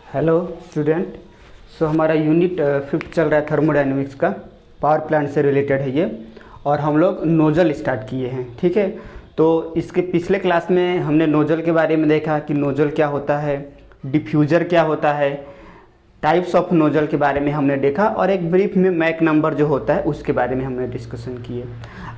Hello student. हमारा unit 5th चल रहा है थर्मोडाइनमिक्स का, पावर प्लांट से रिलेटेड है ये। और हम लोग नोजल स्टार्ट किए हैं, ठीक है। तो इसके पिछले क्लास में हमने नोजल के बारे में देखा कि नोजल क्या होता है, डिफ्यूज़र क्या होता है, टाइप्स ऑफ नोजल के बारे में हमने देखा, और एक ब्रीफ में मैक नंबर जो होता है उसके बारे में हमने डिस्कशन किए।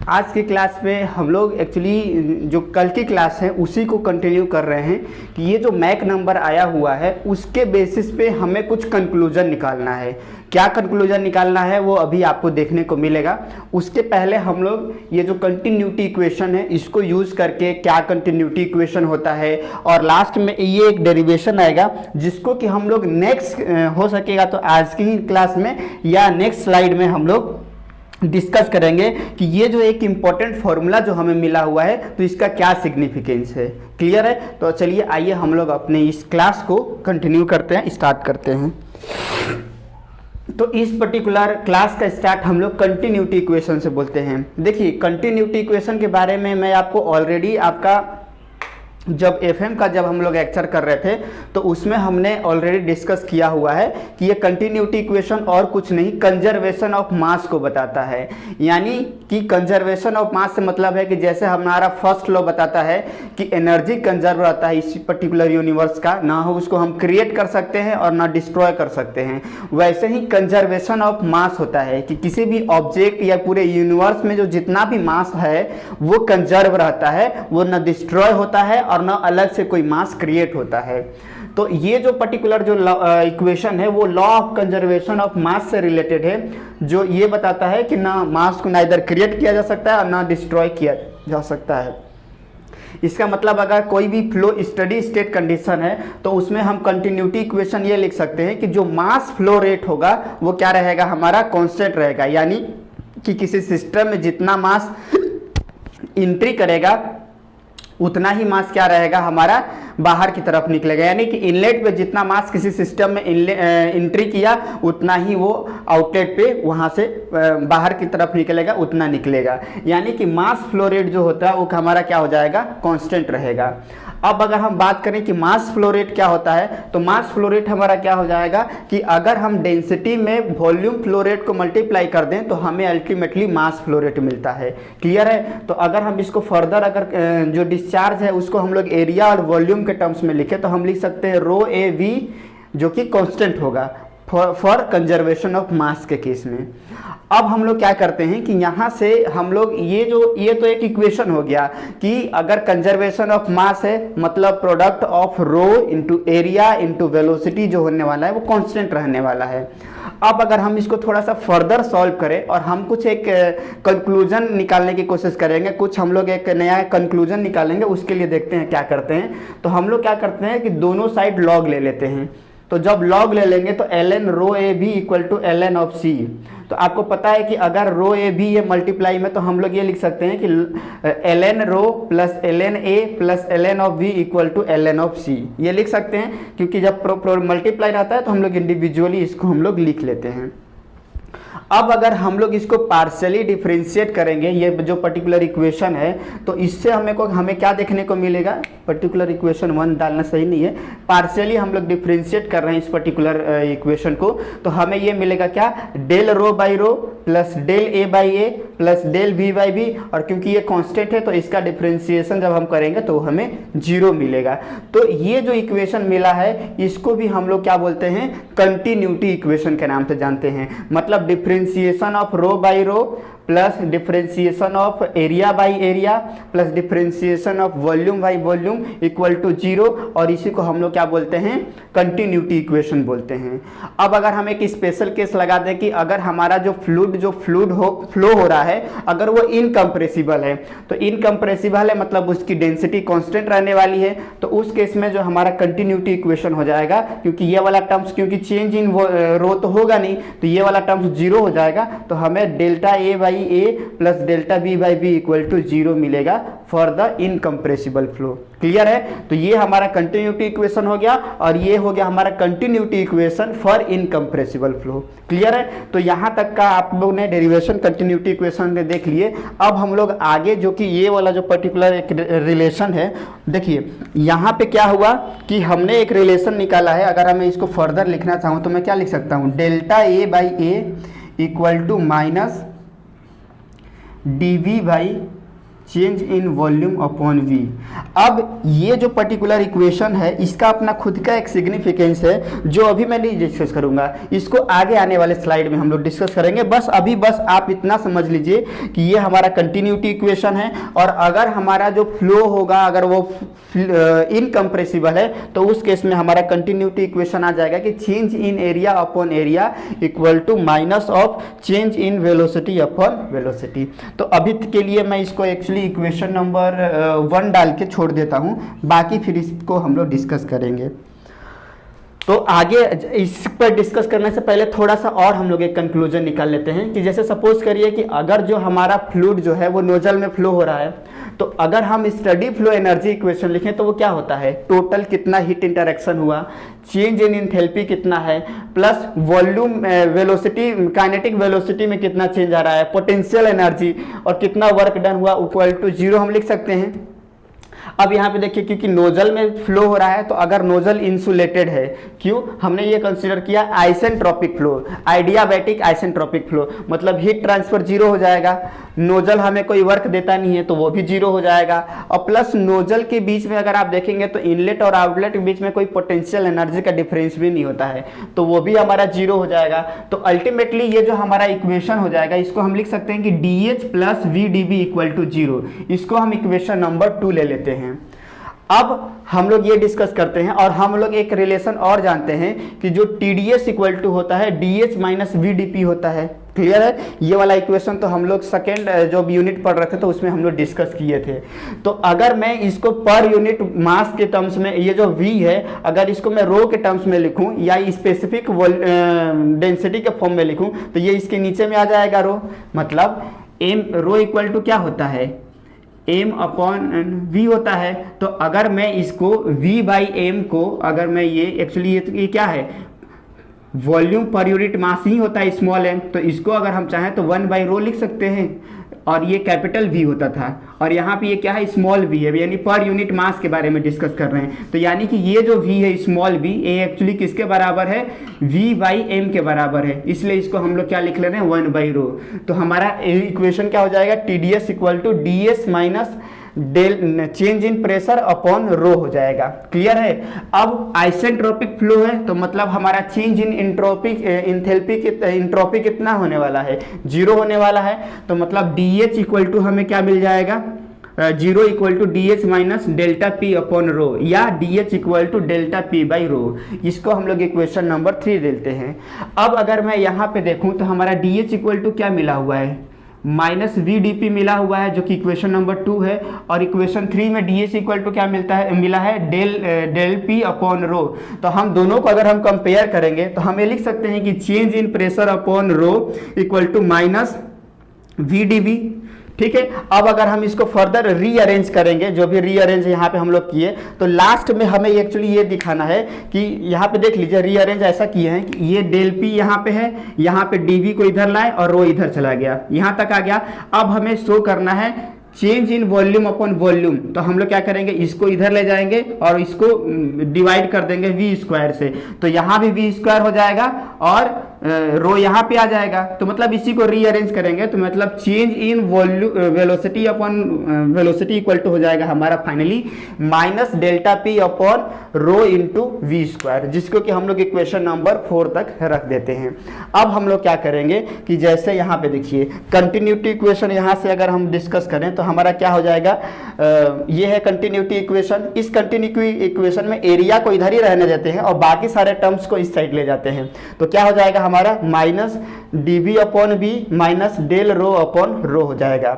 आज की क्लास में हम लोग एक्चुअली जो कल की क्लास है उसी को कंटिन्यू कर रहे हैं कि ये जो मैक नंबर आया हुआ है उसके बेसिस पे हमें कुछ कंक्लूजन निकालना है। क्या कंक्लूजन निकालना है वो अभी आपको देखने को मिलेगा। उसके पहले हम लोग ये जो कंटिन्यूटी इक्वेशन है इसको यूज़ करके क्या कंटिन्यूटी इक्वेशन होता है, और लास्ट में ये एक डेरिवेशन आएगा जिसको कि हम लोग नेक्स्ट हो सकेगा तो आज की ही क्लास में या नेक्स्ट स्लाइड में हम लोग डिस्कस करेंगे कि ये जो एक इम्पॉर्टेंट फॉर्मूला जो हमें मिला हुआ है तो इसका क्या सिग्निफिकेंस है। क्लियर है? तो चलिए आइए हम लोग अपने इस क्लास को कंटिन्यू करते हैं, स्टार्ट करते हैं। तो इस पर्टिकुलर क्लास का स्टार्ट हम लोग कंटिन्यूटी इक्वेशन से बोलते हैं। देखिए, कंटिन्यूटी इक्वेशन के बारे में मैं आपको ऑलरेडी आपका जब एफएम का जब हम लोग लेक्चर कर रहे थे तो उसमें हमने ऑलरेडी डिस्कस किया हुआ है कि ये कंटिन्यूटी इक्वेशन और कुछ नहीं, कंजर्वेशन ऑफ मास को बताता है। यानी कि कंजर्वेशन ऑफ मास से मतलब है कि जैसे हमारा फर्स्ट लॉ बताता है कि एनर्जी कंजर्व रहता है इसी पर्टिकुलर यूनिवर्स का, ना हो उसको हम क्रिएट कर सकते हैं और ना डिस्ट्रॉय कर सकते हैं, वैसे ही कंजर्वेशन ऑफ मास होता है कि किसी भी ऑब्जेक्ट या पूरे यूनिवर्स में जो जितना भी मास है वो कंजर्व रहता है, वो ना डिस्ट्रॉय होता है और ना अलग से कोई मास क्रिएट होता है। तो ये जो पर्टिकुलर जो इक्वेशन है वो law of conservation of mass से रिलेटेड है, जो ये बताता है कि ना मास को ना इधर क्रिएट किया जा सकता है और ना डिस्ट्रॉय किया जा सकता है। इसका मतलब अगर कोई भी फ्लो स्टडी स्टेट कंडीशन है तो उसमें हम कंटिन्यूटी इक्वेशन ये लिख सकते हैं कि जो मास फ्लो रेट होगा वो क्या रहेगा, हमारा कांस्टेंट रहेगा। यानी कि किसी सिस्टम में जितना मास एंट्री करेगा उतना ही मास क्या रहेगा, हमारा बाहर की तरफ निकलेगा। यानी कि इनलेट पे जितना मास किसी सिस्टम में एंट्री किया उतना ही वो आउटलेट पे वहाँ से बाहर की तरफ निकलेगा, उतना निकलेगा। यानी कि मास फ्लो रेट जो होता है वो हमारा क्या हो जाएगा, कांस्टेंट रहेगा। अब अगर हम बात करें कि मास फ्लो रेट क्या होता है तो मास फ्लो रेट हमारा क्या हो जाएगा कि अगर हम डेंसिटी में वॉल्यूम फ्लो रेट को मल्टीप्लाई कर दें तो हमें अल्टीमेटली मास फ्लो रेट मिलता है। क्लियर है? तो अगर हम इसको फर्दर अगर जो डिस्चार्ज है उसको हम लोग एरिया और वॉल्यूम के टर्म्स में लिखे तो हम लिख सकते हैं रो ए वी, जो कि कांस्टेंट होगा फॉर कंजर्वेशन ऑफ मास के केस में। अब हम लोग क्या करते हैं कि यहाँ से हम लोग ये तो एक इक्वेशन हो गया कि अगर कंजर्वेशन ऑफ मास है मतलब product of rho into area into velocity जो होने वाला है वो कांस्टेंट रहने वाला है। अब अगर हम इसको थोड़ा सा फर्दर सॉल्व करें और हम कुछ एक कंक्लूजन निकालने की कोशिश करेंगे, कुछ हम लोग एक नया कंक्लूजन निकालेंगे, उसके लिए देखते हैं क्या करते हैं। तो हम लोग क्या करते हैं कि दोनों साइड लॉग ले लेते हैं। तो जब लॉग ले लेंगे तो ln rho A B equal to ln of C. तो आपको पता है कि अगर रो ए बी ये मल्टीप्लाई में तो हम लोग ये लिख सकते हैं कि ln rho plus ln A plus ln of B equal to ln of C, ये लिख सकते हैं क्योंकि जब मल्टीप्लाई रहता है तो हम लोग इंडिविजुअली इसको हम लोग लिख लेते हैं। अब अगर हम लोग इसको पार्शियली डिफरेंशिएट करेंगे, ये जो पर्टिकुलर इक्वेशन है, तो इससे हमें क्या देखने को मिलेगा, पर्टिकुलर इक्वेशन 1 डालना सही नहीं है, पार्शियली हम लोग डिफरेंशिएट कर रहे हैं इस पर्टिकुलर इक्वेशन को, तो हमें ये मिलेगा क्या, del rho by rho plus del A by A plus del B by B, और क्योंकि ये कांस्टेंट है तो इसका डिफरेंशिएशन जब हम करेंगे तो हमें 0 मिलेगा। तो ये जो इक्वेशन मिला है इसको भी हम लोग क्या बोलते हैं, कंटिन्यूटी इक्वेशन के नाम से जानते हैं। मतलब differentiation of rho by rho plus differentiation of area by area plus differentiation of volume by volume equal to 0, और इसी को हम लोग क्या बोलते हैं, कंटिन्यूटी इक्वेशन बोलते हैं। अब अगर हम एक स्पेशल केस लगा दें कि अगर हमारा जो फ्लूइड फ्लो हो रहा है अगर वो इनकम्प्रेसिबल है, तो इनकम्प्रेसिबल है मतलब उसकी डेंसिटी कांस्टेंट रहने वाली है, तो उस केस में जो हमारा कंटिन्यूटी इक्वेशन हो जाएगा, क्योंकि ये वाला टर्म्स क्योंकि चेंज इन रो तो होगा नहीं तो ये वाला टर्म्स 0 हो जाएगा, तो हमें delta A by A plus delta B by B equal to 0 मिलेगा for the incompressible flow. Clear है? तो ये हमारा कंटिन्यूटी इक्वेशन हो गया और ये हो गया हमारा continuity equation for incompressible flow. Clear है? तो यहाँ तक का आप लोग ने डेरिवेशन कंटिन्यूटी इक्वेशन के देख लिए। अब हम लोग आगे जो कि ये वाला जो पर्टिकुलर एक रिलेशन है, देखिए यहाँ पे क्या हुआ कि हमने एक रिलेशन निकाला है। अगर मैं इसको फर्दर लिखना चाहूँ तो मैं क्या लिख सकता हूँ, delta A by A equal to minus D V by change in volume upon V. अब ये जो पर्टिकुलर इक्वेशन है इसका अपना खुद का एक सिग्निफिकेंस है जो अभी मैं नहीं डिस्कस करूंगा, इसको आगे आने वाले स्लाइड में हम लोग डिस्कस करेंगे। बस अभी आप इतना समझ लीजिए कि ये हमारा कंटिन्यूटी इक्वेशन है और अगर हमारा जो फ्लो होगा अगर वो इनकम्प्रेसिबल है तो उस केस में हमारा कंटिन्यूटी इक्वेशन आ जाएगा कि change in area upon area equal to minus of change in velocity upon velocity. तो अभी के लिए मैं इसको एक्चुअली इक्वेशन नंबर 1 डाल के छोड़ देता हूं, बाकी फिर इसको हम लोग डिस्कस करेंगे। तो आगे इस पर डिस्कस करने से पहले थोड़ा सा और हम लोग एक कंक्लूजन निकाल लेते हैं कि जैसे सपोज करिए कि अगर जो हमारा फ्लूइड जो है वो नोजल में फ्लो हो रहा है, तो अगर हम स्टडी फ्लो एनर्जी इक्वेशन लिखें तो वो क्या होता है, टोटल कितना हीट इंटरेक्शन हुआ, चेंज इन एंथैल्पी कितना है, plus volume velocity kinetic velocity में कितना चेंज आ रहा है, पोटेंशियल एनर्जी और कितना वर्क डन हुआ इक्वल टू 0 हम लिख सकते हैं। अब यहाँ पे देखिए क्योंकि नोजल में फ्लो हो रहा है तो अगर नोजल इंसुलेटेड है, क्यों हमने ये कंसीडर किया आइसेंट्रोपिक फ्लो, आइडियाबैटिक आइसेंट्रोपिक फ्लो, मतलब हीट ट्रांसफर 0 हो जाएगा, नोजल हमें कोई वर्क देता नहीं है तो वो भी 0 हो जाएगा और प्लस नोजल के बीच में अगर आप देखेंगे तो इनलेट और आउटलेट के बीच में कोई पोटेंशियल एनर्जी का डिफरेंस भी नहीं होता है तो वो भी हमारा 0 हो जाएगा। तो अल्टीमेटली ये जो हमारा इक्वेशन हो जाएगा इसको हम लिख सकते हैं कि D H plus V D B equal to 0। इसको हम इक्वेशन नंबर 2 ले लेते हैं। अब हम लोग ये डिस्कस करते हैं और हम लोग एक रिलेशन और जानते हैं कि जो TDS इक्वल टू होता है DH माइनस VDP होता है। क्लियर है? ये वाला इक्वेशन तो हम लोग सेकेंड जो भी यूनिट पढ़ रहे थे तो उसमें हम लोग डिस्कस किए थे। तो अगर मैं इसको पर यूनिट मास के टर्म्स में, ये जो V है अगर इसको मैं रो के टर्म्स में लिखूं या स्पेसिफिक डेंसिटी के फॉर्म में लिखूं तो ये इसके नीचे में आ जाएगा रो, मतलब एम रो इक्वल टू क्या होता है, एम अपॉन वी होता है। तो अगर मैं इसको v बाई एम को अगर मैं ये एक्चुअली ये क्या है, वॉल्यूम पर यूनिट मास ही होता है स्मॉल एम, तो इसको अगर हम चाहें तो 1 बाई रो लिख सकते हैं और ये कैपिटल V होता था और यहाँ पे ये क्या है, स्मॉल v है, यानी पर यूनिट मास के बारे में डिस्कस कर रहे हैं। तो यानी कि ये जो v है स्मॉल v ये एक्चुअली किसके बराबर है, v बाई एम के बराबर है, इसलिए इसको हम लोग क्या लिख ले रहे हैं 1 बाई रो। तो हमारा इक्वेशन क्या हो जाएगा, TDS equal to DS minus del change in pressure upon rho हो जाएगा। क्लियर है? अब आइसेंट्रोपिक फ्लो है तो मतलब हमारा चेंज इन इंट्रोपिक इंट्रोपी कितना होने वाला है, 0 होने वाला है। तो मतलब DH इक्वल टू हमें क्या मिल जाएगा, 0 equal to DH minus delta P upon rho या DH equal to delta P by rho. इसको हम लोग इक्वेशन नंबर 3 देते हैं। अब अगर मैं यहाँ पे देखूँ तो हमारा DH इक्वल टू क्या मिला हुआ है, माइनस VDP मिला हुआ है जो कि इक्वेशन नंबर 2 है और इक्वेशन 3 में DS इक्वल टू क्या मिला है डेल P अपॉन रो। तो हम दोनों को अगर हम कंपेयर करेंगे तो हमें लिख सकते हैं कि change in pressure upon rho equal to minus VDB। ठीक है? अब अगर हम इसको फर्दर रीअरेंज करेंगे, जो भी रीअरेंज यहाँ पे हम लोग किए, तो लास्ट में हमें एक्चुअली ये दिखाना है कि यहाँ पे देख लीजिए रीअरेंज ऐसा किए हैं कि ये डेल पी यहाँ पे है, यहाँ पे डीवी को इधर लाए और रो इधर चला गया, यहाँ तक आ गया। अब हमें शो करना है change in volume upon volume, तो हम लोग क्या करेंगे, इसको इधर ले जाएंगे और इसको डिवाइड कर देंगे वी स्क्वायर से, तो यहाँ भी वी स्क्वायर हो जाएगा और रो यहाँ पे आ जाएगा। तो मतलब इसी को रीअरेंज करेंगे तो मतलब change in volume velocity upon velocity equal to हो जाएगा हमारा finally minus delta P upon rho into V square, जिसको कि हम लोग इक्वेशन नंबर 4 तक रख देते हैं। अब हम लोग क्या करेंगे कि जैसे यहाँ पे देखिए कंटिन्यूटी इक्वेशन यहाँ से अगर हम डिस्कस करें तो हमारा क्या हो जाएगा, ये है कंटिन्यूटी इक्वेशन। इस कंटिन्यूटी इक्वेशन में एरिया को इधर ही रहने देते हैं और बाकी सारे टर्म्स को इस साइड ले जाते हैं। तो क्या हो जाएगा हमारा minus dv upon v minus del rho upon rho हो जाएगा।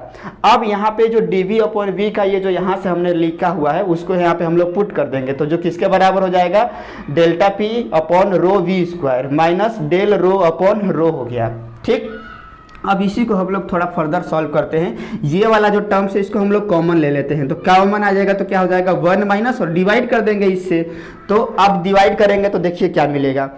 अब यहाँ पे जो dv अपॉन v का ये जो यहाँ से हमने लिखा हुआ है उसको यहाँ पे हम लोग पुट कर देंगे, तो जो किसके बराबर हो जाएगा, delta p upon rho V square minus del rho upon rho हो गया। ठीक, अब इसी को हम लोग थोड़ा फर्दर सॉल्व करते हैं। ये वाला जो टर्म्स है इसको हम लोग कॉमन ले लेते हैं, तो कॉमन आ जाएगा तो क्या हो जाएगा 1 माइनस और डिवाइड कर देंगे इससे। तो अब डिवाइड करेंगे तो देखिए क्या मिलेगा,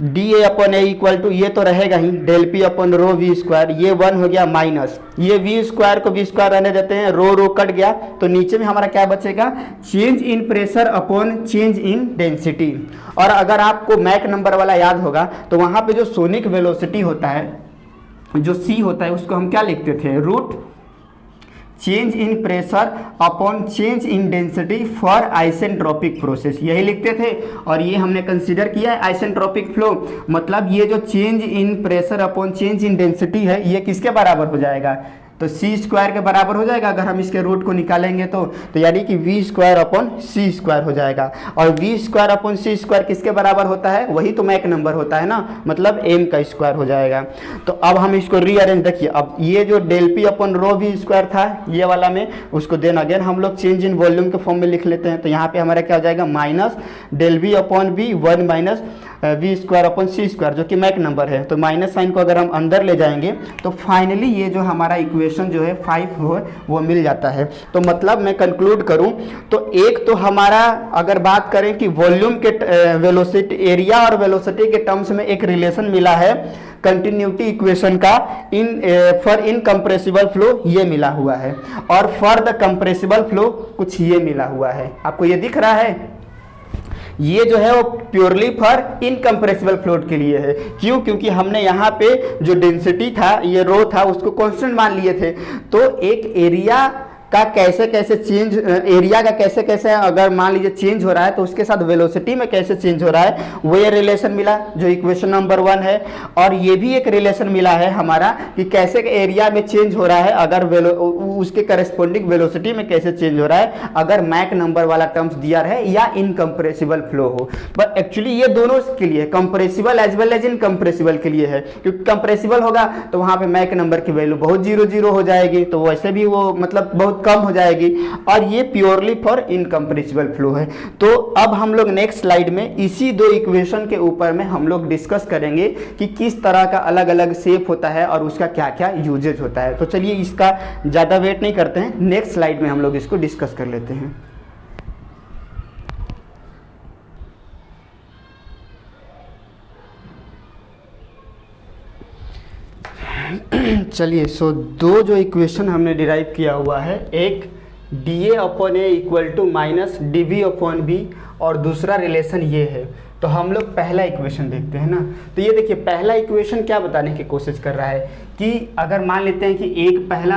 D A upon A equal to, ये तो रहेगा ही del P upon rho V square, ये 1 हो गया माइनस ये वी स्क्वायर को वी स्क्वायर रहने देते हैं, रो रो कट गया तो नीचे में हमारा क्या बचेगा, change in pressure upon change in density. और अगर आपको मैक नंबर वाला याद होगा तो वहाँ पे जो सोनिक वेलोसिटी होता है, जो c होता है, उसको हम क्या लिखते थे, route change in pressure upon change in density for isentropic process, यही लिखते थे। और ये हमने कंसीडर किया है आइसेंट्रोपिक फ्लो, मतलब ये जो change in pressure upon change in density है ये किसके बराबर हो जाएगा, तो सी स्क्वायर के बराबर हो जाएगा अगर हम इसके रूट को निकालेंगे तो यानी कि V square upon C square हो जाएगा। और V square upon C square किसके बराबर होता है, वही तो मैक नंबर होता है ना, मतलब एम का स्क्वायर हो जाएगा। तो अब हम इसको रीअरेंज, देखिए अब ये जो del P upon rho V square था ये वाला में, उसको देन अगेन हम लोग चेंज इन वॉल्यूम के फॉर्म में लिख लेते हैं। तो यहाँ पे हमारा क्या हो जाएगा, minus del V upon V 1 minus V square upon C square जो कि मैक नंबर है। तो माइनस साइन को अगर हम अंदर ले जाएंगे तो फाइनली ये जो हमारा इक्वेशन जो है 5 हो वो मिल जाता है। तो मतलब मैं कंक्लूड करूं तो एक तो हमारा अगर बात करें कि वॉल्यूम के वेलोसिटी, एरिया और वेलोसिटी के टर्म्स में एक रिलेशन मिला है कंटिन्यूटी इक्वेशन का इन फॉर इनकम्प्रेसिबल फ्लो ये मिला हुआ है, और फॉर द कंप्रेसिबल फ्लो कुछ ये मिला हुआ है। आपको ये दिख रहा है, ये जो है वो प्योरली फॉर इनकम्प्रेसिबल फ्लूइड के लिए है। क्यों, क्योंकि हमने यहाँ पे जो डेंसिटी था, ये रो था, उसको कांस्टेंट मान लिए थे। तो एक एरिया का कैसे कैसे चेंज, एरिया का कैसे कैसे अगर मान लीजिए चेंज हो रहा है तो उसके साथ वेलोसिटी में कैसे चेंज हो रहा है, वो ये रिलेशन मिला जो इक्वेशन नंबर 1 है। और ये भी एक रिलेशन मिला है हमारा कि कैसे एरिया में चेंज हो रहा है अगर उसके करस्पॉन्डिंग वेलोसिटी में कैसे चेंज हो रहा है अगर मैक नंबर वाला टर्म्स दिया रहे या इनकम्प्रेसिबल फ्लो हो। बट एक्चुअली ये दोनों के लिए, compressible as well as incompressible के लिए है, क्योंकि कंप्रेसिबल होगा तो वहाँ पे मैक नंबर की वैल्यू बहुत 0 हो जाएगी, तो वैसे भी वो मतलब बहुत कम हो जाएगी। और ये प्योरली फॉर इनकम्प्रेसिबल फ्लो है। तो अब हम लोग नेक्स्ट स्लाइड में इसी 2 इक्वेशन के ऊपर में हम लोग डिस्कस करेंगे कि किस तरह का अलग अलग शेप होता है और उसका क्या क्या यूजेज होता है। तो चलिए इसका ज़्यादा वेट नहीं करते हैं, नेक्स्ट स्लाइड में हम लोग इसको डिस्कस कर लेते हैं। चलिए, सो 2 जो इक्वेशन हमने डिराइव किया हुआ है, एक D A upon A equal to minus D V upon B और दूसरा रिलेशन ये है। तो हम लोग पहला इक्वेशन देखते हैं ना। तो ये देखिए पहला इक्वेशन क्या बताने की कोशिश कर रहा है कि अगर मान लेते हैं कि एक पहला,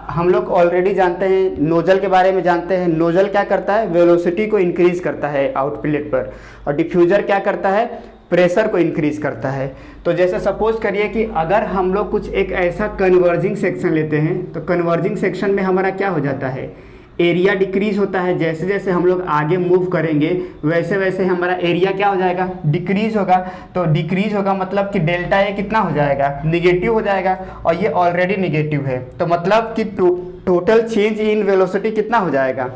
हम लोग ऑलरेडी जानते हैं नोजल के बारे में जानते हैं, नोजल क्या करता है, वेलोसिटी को इंक्रीज करता है आउटलेट पर, और डिफ्यूजर क्या करता है, प्रेशर को इंक्रीज करता है। तो जैसे सपोज करिए कि अगर हम लोग कुछ एक ऐसा कन्वर्जिंग सेक्शन लेते हैं तो कन्वर्जिंग सेक्शन में हमारा क्या हो जाता है, एरिया डिक्रीज होता है। जैसे जैसे हम लोग आगे मूव करेंगे वैसे वैसे हमारा एरिया क्या हो जाएगा, डिक्रीज होगा। तो डिक्रीज होगा मतलब कि डेल्टा ए कितना हो जाएगा, निगेटिव हो जाएगा, और ये ऑलरेडी निगेटिव है। तो मतलब कि टोटल चेंज इन वेलोसिटी कितना हो जाएगा,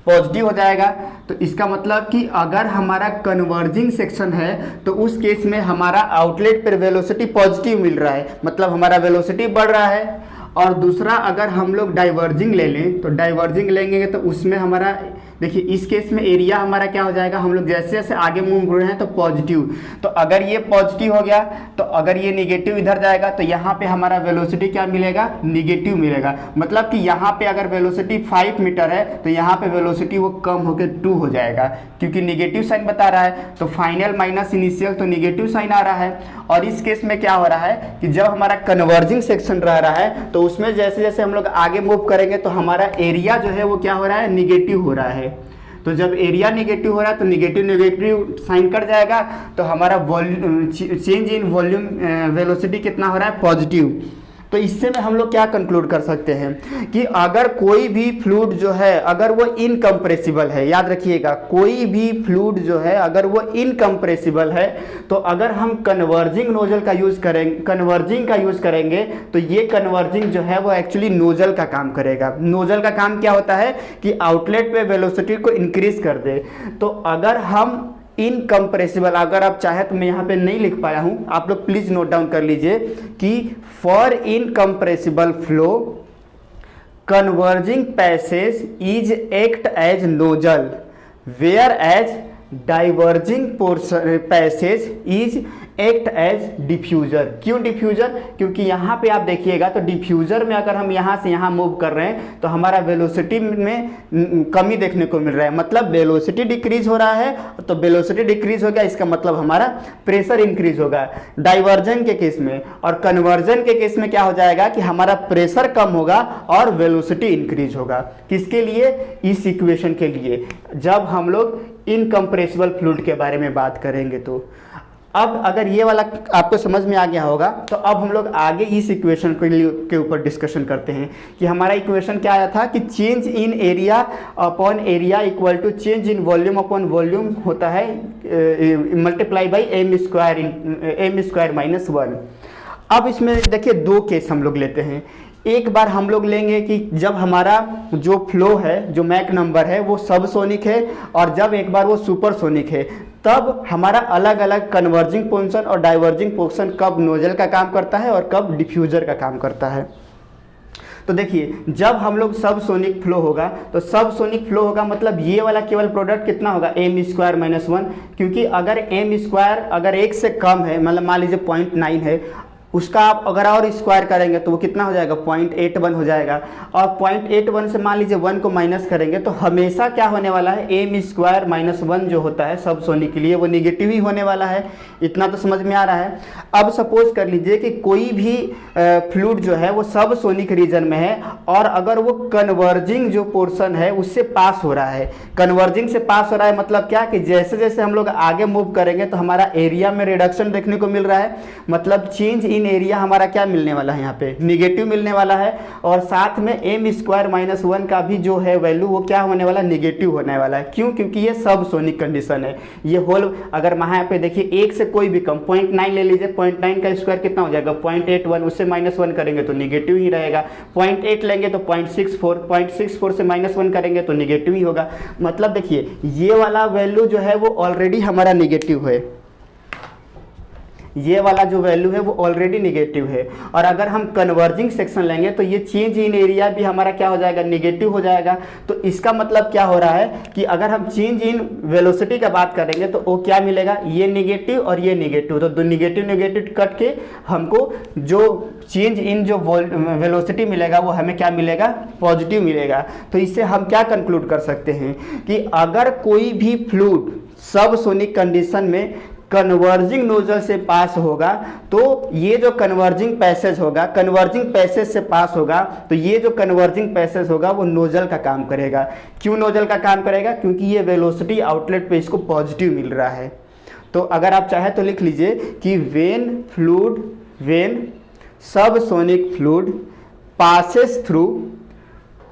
पॉजिटिव हो जाएगा। तो इसका मतलब कि अगर हमारा कन्वर्जिंग सेक्शन है तो उस केस में हमारा आउटलेट पर वेलोसिटी पॉजिटिव मिल रहा है, मतलब हमारा वेलोसिटी बढ़ रहा है। और दूसरा अगर हम लोग डाइवर्जिंग ले लें तो डाइवर्जिंग लेंगे तो उसमें हमारा देखिए इस केस में एरिया हमारा क्या हो जाएगा, हम लोग जैसे जैसे आगे मूव हो रहे हैं तो पॉजिटिव। तो अगर ये पॉजिटिव हो गया तो अगर ये निगेटिव इधर जाएगा तो यहाँ पे हमारा वेलोसिटी क्या मिलेगा, निगेटिव मिलेगा। मतलब कि यहाँ पे अगर वेलोसिटी 5 मीटर है तो यहाँ पे वेलोसिटी वो कम होकर 2 हो जाएगा, क्योंकि निगेटिव साइन बता रहा है। तो फाइनल माइनस इनिशियल तो निगेटिव साइन आ रहा है। और इस केस में क्या हो रहा है कि जब हमारा कन्वर्जिंग सेक्शन रह रहा है तो उसमें जैसे जैसे हम लोग आगे मूव करेंगे तो हमारा एरिया जो है वो क्या हो रहा है, निगेटिव हो रहा है। तो जब एरिया निगेटिव हो रहा है तो निगेटिव निगेटिव साइन कट जाएगा, तो हमारा चेंज इन वॉल्यूम वेलोसिटी कितना हो रहा है, पॉजिटिव। तो इससे में हम लोग क्या कंक्लूड कर सकते हैं कि अगर कोई भी फ्लूइड जो है अगर वो इनकम्प्रेसिबल है, याद रखिएगा कोई भी फ्लूइड जो है अगर वो इनकम्प्रेसिबल है तो अगर हम कन्वर्जिंग नोजल का यूज करेंगे, कन्वर्जिंग का यूज करेंगे तो ये कन्वर्जिंग जो है वो एक्चुअली नोजल का काम करेगा। नोजल का काम क्या होता है कि आउटलेट पे वेलोसिटी को इंक्रीज कर दे। तो अगर हम इनकम्प्रेसिबल, अगर आप चाहे तो मैं यहाँ पे नहीं लिख पाया हूँ, आप लोग प्लीज नोट डाउन कर लीजिए कि for incompressible flow converging passage is act as nozzle where as diverging passage is act as diffuser. क्यों डिफ्यूजर? क्योंकि यहाँ पे आप देखिएगा तो डिफ्यूजर में अगर हम यहाँ से यहाँ मूव कर रहे हैं तो हमारा वेलोसिटी में कमी देखने को मिल रहा है, मतलब वेलोसिटी डिक्रीज हो रहा है, तो वेलोसिटी डिक्रीज हो गया इसका मतलब हमारा प्रेशर इंक्रीज होगा डाइवर्जन के केस में, और कन्वर्जन के केस में क्या हो जाएगा कि हमारा प्रेशर कम होगा और वेलोसिटी इंक्रीज होगा। किसके लिए? इस इक्वेशन के लिए, जब हम लोग इनकम्प्रेसिबल फ्लूइड के बारे में बात करेंगे। तो अब अगर ये वाला आपको समझ में आ गया होगा तो अब हम लोग आगे इस इक्वेशन के ऊपर डिस्कशन करते हैं कि हमारा इक्वेशन क्या आया था कि change in area upon area equal to change in volume upon volume होता है multiply by M square minus 1। अब इसमें देखिए दो केस हम लोग लेते हैं। एक बार हम लोग लेंगे कि जब हमारा जो फ्लो है, जो मैक नंबर है वो सबसोनिक है, और जब एक बार वो सुपरसोनिक है, तब हमारा अलग अलग कन्वर्जिंग पोर्शन और डाइवर्जिंग पोर्शन कब नोजल का काम करता है और कब डिफ्यूजर का काम करता है। तो देखिए जब हम लोग सबसोनिक फ्लो होगा तो सबसोनिक फ्लो होगा मतलब ये वाला केवल प्रोडक्ट कितना होगा एम स्क्वायर माइनस 1, क्योंकि अगर एम स्क्वायर अगर 1 से कम है, मतलब मान लीजिए 0.9 है, उसका आप अगर और स्क्वायर करेंगे तो वो कितना हो जाएगा 0.81 हो जाएगा, और 0.81 से मान लीजिए 1 को माइनस करेंगे तो हमेशा क्या होने वाला है एम स्क्वायर माइनस 1 जो होता है सबसोनिक के लिए वो निगेटिव ही होने वाला है। इतना तो समझ में आ रहा है। अब सपोज कर लीजिए कि कोई भी फ्लूइड जो है वो सबसोनिक रीजन में है और अगर वो कन्वर्जिंग जो पोर्शन है उससे पास हो रहा है, कन्वर्जिंग से पास हो रहा है मतलब क्या कि जैसे जैसे हम लोग आगे मूव करेंगे तो हमारा एरिया में रिडक्शन देखने को मिल रहा है, मतलब चेंज इन एरिया हमारा क्या मिलने वाला है यहाँ पे निगेटिव मिलने वाला है, और साथ में एम स्क्वायर माइनस 1 का भी जो है वैल्यू वो क्या होने वाला निगेटिव होने वाला है। क्यों? क्योंकि ये सबसोनिक कंडीशन है। ये होल अगर वहाँ पे देखिए 1 से कोई भी कम 0.9 ले लीजिए, 0.9 का स्क्वायर कितना हो जाएगा 0.81, उससे माइनस 1 करेंगे तो निगेटिव ही रहेगा। 0.8 लेंगे तो 0.64 से माइनस 1 करेंगे तो निगेटिव ही होगा। मतलब देखिए ये वाला वैल्यू जो है वो ऑलरेडी हमारा निगेटिव है, ये वाला जो वैल्यू है वो ऑलरेडी निगेटिव है, और अगर हम कन्वर्जिंग सेक्शन लेंगे तो ये चेंज इन एरिया भी हमारा क्या हो जाएगा निगेटिव हो जाएगा। तो इसका मतलब क्या हो रहा है कि अगर हम चेंज इन वेलोसिटी का बात करेंगे तो वो क्या मिलेगा ये निगेटिव और ये निगेटिव, तो निगेटिव निगेटिव कट के हमको जो चेंज इन जो वेलोसिटी मिलेगा वो हमें क्या मिलेगा पॉजिटिव मिलेगा। तो इससे हम क्या कंक्लूड कर सकते हैं कि अगर कोई भी फ्लूइड सबसोनिक कंडीशन में कन्वर्जिंग नोजल से पास होगा तो ये जो कन्वर्जिंग पैसेज होगा, कन्वर्जिंग पैसेज से पास होगा तो ये जो कन्वर्जिंग पैसेज होगा वो नोजल का काम करेगा। क्यों नोजल का काम करेगा? क्योंकि ये वेलोसिटी आउटलेट पे इसको पॉजिटिव मिल रहा है। तो अगर आप चाहे तो लिख लीजिए कि when subsonic fluid passes through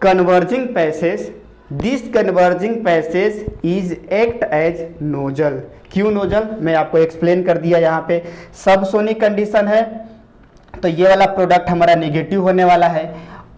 converging passage, this converging passage is act as nozzle. क्यों नोजल? मैं आपको एक्सप्लेन कर दिया। यहाँ पे सबसोनिक कंडीशन है तो ये वाला प्रोडक्ट हमारा निगेटिव होने वाला है,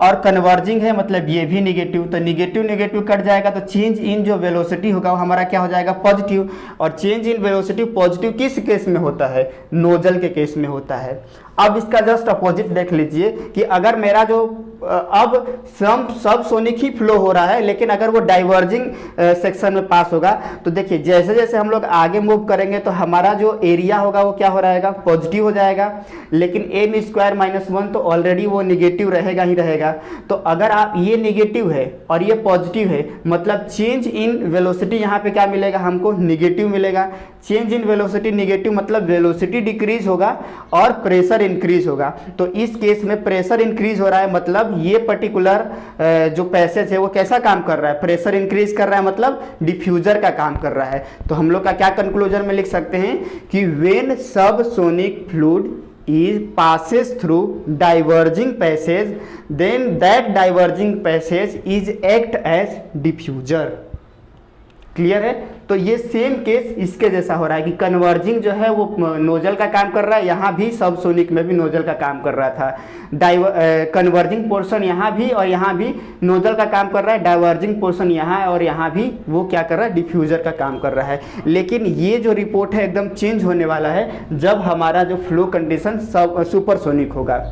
और कन्वर्जिंग है मतलब ये भी निगेटिव, तो निगेटिव निगेटिव कट जाएगा तो चेंज इन जो वेलोसिटी होगा वो हमारा क्या हो जाएगा पॉजिटिव, और चेंज इन वेलोसिटी पॉजिटिव किस केस में होता है नोजल के केस में होता है। अब इसका जस्ट अपोजिट देख लीजिए कि अगर मेरा जो अब सबसोनिक ही फ्लो हो रहा है लेकिन अगर वो डाइवर्जिंग सेक्शन में पास होगा तो देखिए जैसे जैसे हम लोग आगे मूव करेंगे तो हमारा जो एरिया होगा वो क्या हो रहेगा पॉजिटिव हो जाएगा, लेकिन एम स्क्वायर माइनस 1 तो ऑलरेडी वो निगेटिव रहेगा ही रहेगा। तो अगर आप ये निगेटिव है और ये पॉजिटिव है मतलब चेंज इन वेलोसिटी यहाँ पे क्या मिलेगा हमको निगेटिव मिलेगा। चेंज इन वेलोसिटी निगेटिव मतलब वेलोसिटी डिक्रीज होगा और प्रेशर इंक्रीज होगा। तो इस केस में प्रेशर इंक्रीज हो रहा है मतलब ये पर्टिकुलर जो पैसेज है वो कैसा काम कर रहा है प्रेशर इंक्रीज कर रहा है मतलब डिफ्यूजर का काम कर रहा है। तो हम लोग का क्या कंक्लूजन में लिख सकते हैं कि when subsonic fluid is passes through diverging passage then that diverging passage is act as diffuser। Clear है। तो ये सेम केस इसके जैसा हो रहा है कि कन्वर्जिंग जो है वो नोजल का काम कर रहा है, यहाँ भी सबसोनिक में भी नोजल का काम कर रहा था। कन्वर्जिंग पोर्शन यहाँ भी और यहाँ भी नोजल का काम कर रहा है, डाइवर्जिंग पोर्शन यहाँ है और यहाँ भी वो क्या कर रहा है, डिफ्यूजर का काम कर रहा है। लेकिन ये जो रिपोर्ट है एकदम चेंज होने वाला है जब हमारा जो फ्लो कंडीशन सुपरसोनिक होगा।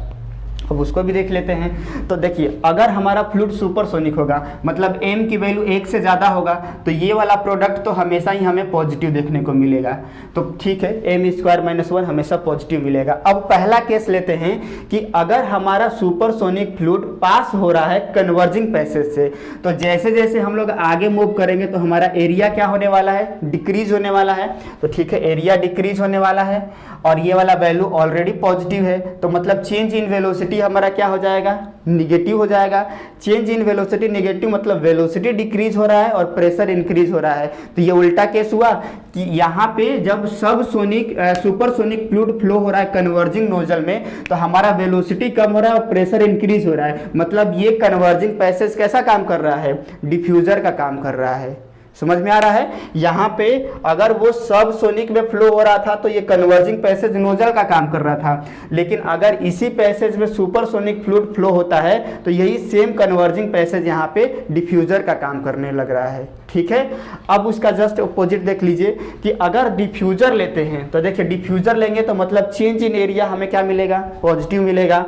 अब उसको भी देख लेते हैं। तो देखिए, अगर हमारा फ्लूइड सुपरसोनिक होगा मतलब m की वैल्यू 1 से ज़्यादा होगा तो ये वाला प्रोडक्ट तो हमेशा ही हमें पॉजिटिव देखने को मिलेगा। तो ठीक है, m² - 1 हमेशा पॉजिटिव मिलेगा। अब पहला केस लेते हैं कि अगर हमारा सुपरसोनिक फ्लूइड पास हो रहा है कन्वर्जिंग पैसेज से, तो जैसे जैसे हम लोग आगे मूव करेंगे तो हमारा एरिया क्या होने वाला है, डिक्रीज होने वाला है। तो ठीक है, एरिया डिक्रीज होने वाला है और ये वाला वैल्यू ऑलरेडी पॉजिटिव है, तो मतलब चेंज इन वेलोसिटी हमारा क्या हो जाएगा, निगेटिव हो जाएगा। चेंज इन वेलोसिटी निगेटिव मतलब वेलोसिटी डिक्रीज हो रहा है और प्रेशर इंक्रीज हो रहा है। तो ये उल्टा केस हुआ कि यहाँ पे जब सुपरसोनिक फ्लूइड फ्लो हो रहा है कन्वर्जिंग नोजल में तो हमारा वेलोसिटी कम हो रहा है और प्रेशर इंक्रीज हो रहा है। मतलब ये कन्वर्जिंग पैसेज कैसा काम कर रहा है, डिफ्यूजर का काम कर रहा है। समझ में आ रहा है। यहाँ पे अगर वो सबसोनिक में फ्लो हो रहा था तो ये कन्वर्जिंग पैसेज नोजल का काम कर रहा था, लेकिन अगर इसी पैसेज में सुपरसोनिक फ्लूइड फ्लो होता है तो यही सेम कन्वर्जिंग पैसेज यहाँ पे डिफ्यूजर का काम करने लग रहा है। ठीक है, अब उसका जस्ट अपोजिट देख लीजिए कि अगर डिफ्यूजर लेते हैं तो देखिए, डिफ्यूजर लेंगे तो मतलब चेंज इन एरिया हमें क्या मिलेगा, पॉजिटिव मिलेगा।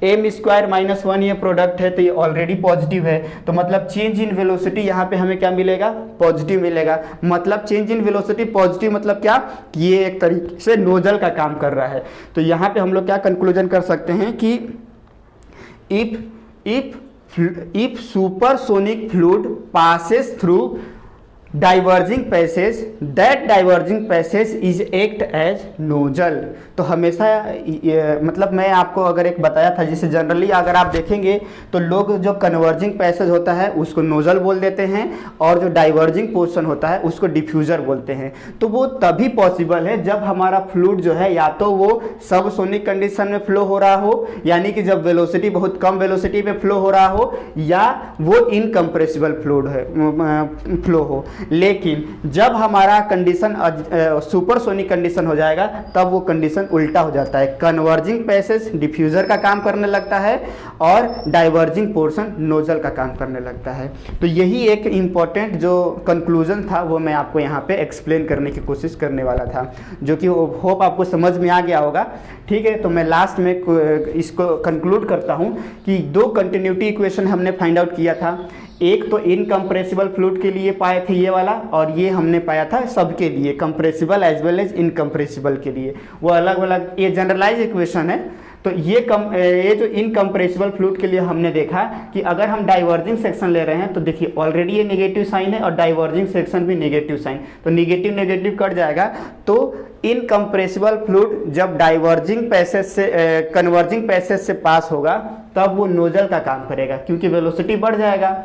m² - 1 ये प्रोडक्ट है तो ये ऑलरेडी पॉजिटिव है, तो मतलब चेंज इन वेलोसिटी यहाँ पे हमें क्या मिलेगा, पॉजिटिव मिलेगा। मतलब चेंज इन वेलोसिटी पॉजिटिव मतलब क्या, ये एक तरीके से नोजल का काम कर रहा है। तो यहाँ पे हम लोग क्या कंक्लूजन कर सकते हैं कि if supersonic fluid passes through diverging passage, that diverging passage is act as nozzle। तो हमेशा मतलब मैं आपको अगर एक बताया था, जिसे जनरली अगर आप देखेंगे तो लोग जो कन्वर्जिंग पैसेज होता है उसको नोजल बोल देते हैं और जो डाइवर्जिंग पोर्शन होता है उसको डिफ्यूजर बोलते हैं। तो वो तभी पॉसिबल है जब हमारा फ्लूइड जो है या तो वो सबसोनिक कंडीशन में फ्लो हो रहा हो, यानी कि जब वेलोसिटी बहुत कम वेलोसिटी पे फ्लो हो रहा हो, या वो इनकम्प्रेसिबल फ्लूइड है फ्लो हो। लेकिन जब हमारा कंडीशन सुपरसोनिक कंडीशन हो जाएगा तब वो कंडीशन उल्टा हो जाता है, कन्वर्जिंग पैसेज डिफ्यूजर का काम करने लगता है और डाइवर्जिंग पोर्शन नोजल का काम करने लगता है। तो यही एक इम्पॉर्टेंट जो कंक्लूजन था वो मैं आपको यहाँ पे एक्सप्लेन करने की कोशिश करने वाला था, जो कि होप आपको समझ में आ गया होगा। ठीक है, तो मैं लास्ट में इसको कंक्लूड करता हूँ कि दो कंटिन्यूटी इक्वेशन हमने फाइंड आउट किया था। एक तो इनकम्प्रेसिबल फ्लूइड के लिए पाए थे ये वाला, और ये हमने पाया था सबके लिए, compressible as well as incompressible के लिए। वो अलग अलग ये जनरलाइज इक्वेशन है। तो ये जो इनकम्प्रेसिबल फ्लूइड के लिए हमने देखा कि अगर हम डाइवर्जिंग सेक्शन ले रहे हैं तो देखिए ऑलरेडी ये नेगेटिव साइन है और डाइवर्जिंग सेक्शन भी नेगेटिव साइन, तो नेगेटिव नेगेटिव कट जाएगा। तो इनकम्प्रेसिबल फ्लूइड जब डाइवर्जिंग पैसेज से कन्वर्जिंग पैसेज से पास होगा तब वो नोजल का काम करेगा क्योंकि वेलोसिटी बढ़ जाएगा।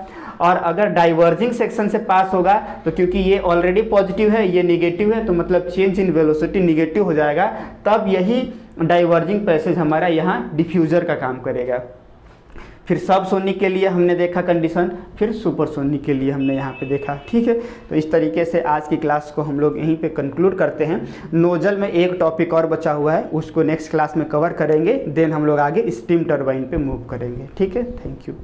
और अगर डाइवर्जिंग सेक्शन से पास होगा तो क्योंकि ये ऑलरेडी पॉजिटिव है ये नेगेटिव है, तो मतलब चेंज इन वेलोसिटी नेगेटिव हो जाएगा, तब यही डाइवर्जिंग पैसेज हमारा यहाँ डिफ्यूजर का काम करेगा। फिर सबसोनिक के लिए हमने देखा कंडीशन, फिर सुपरसोनिक के लिए हमने यहाँ पे देखा। ठीक है, तो इस तरीके से आज की क्लास को हम लोग यहीं पे कंक्लूड करते हैं। नोजल में एक टॉपिक और बचा हुआ है, उसको नेक्स्ट क्लास में कवर करेंगे, देन हम लोग आगे स्टीम टरबाइन पे मूव करेंगे। ठीक है, थैंक यू।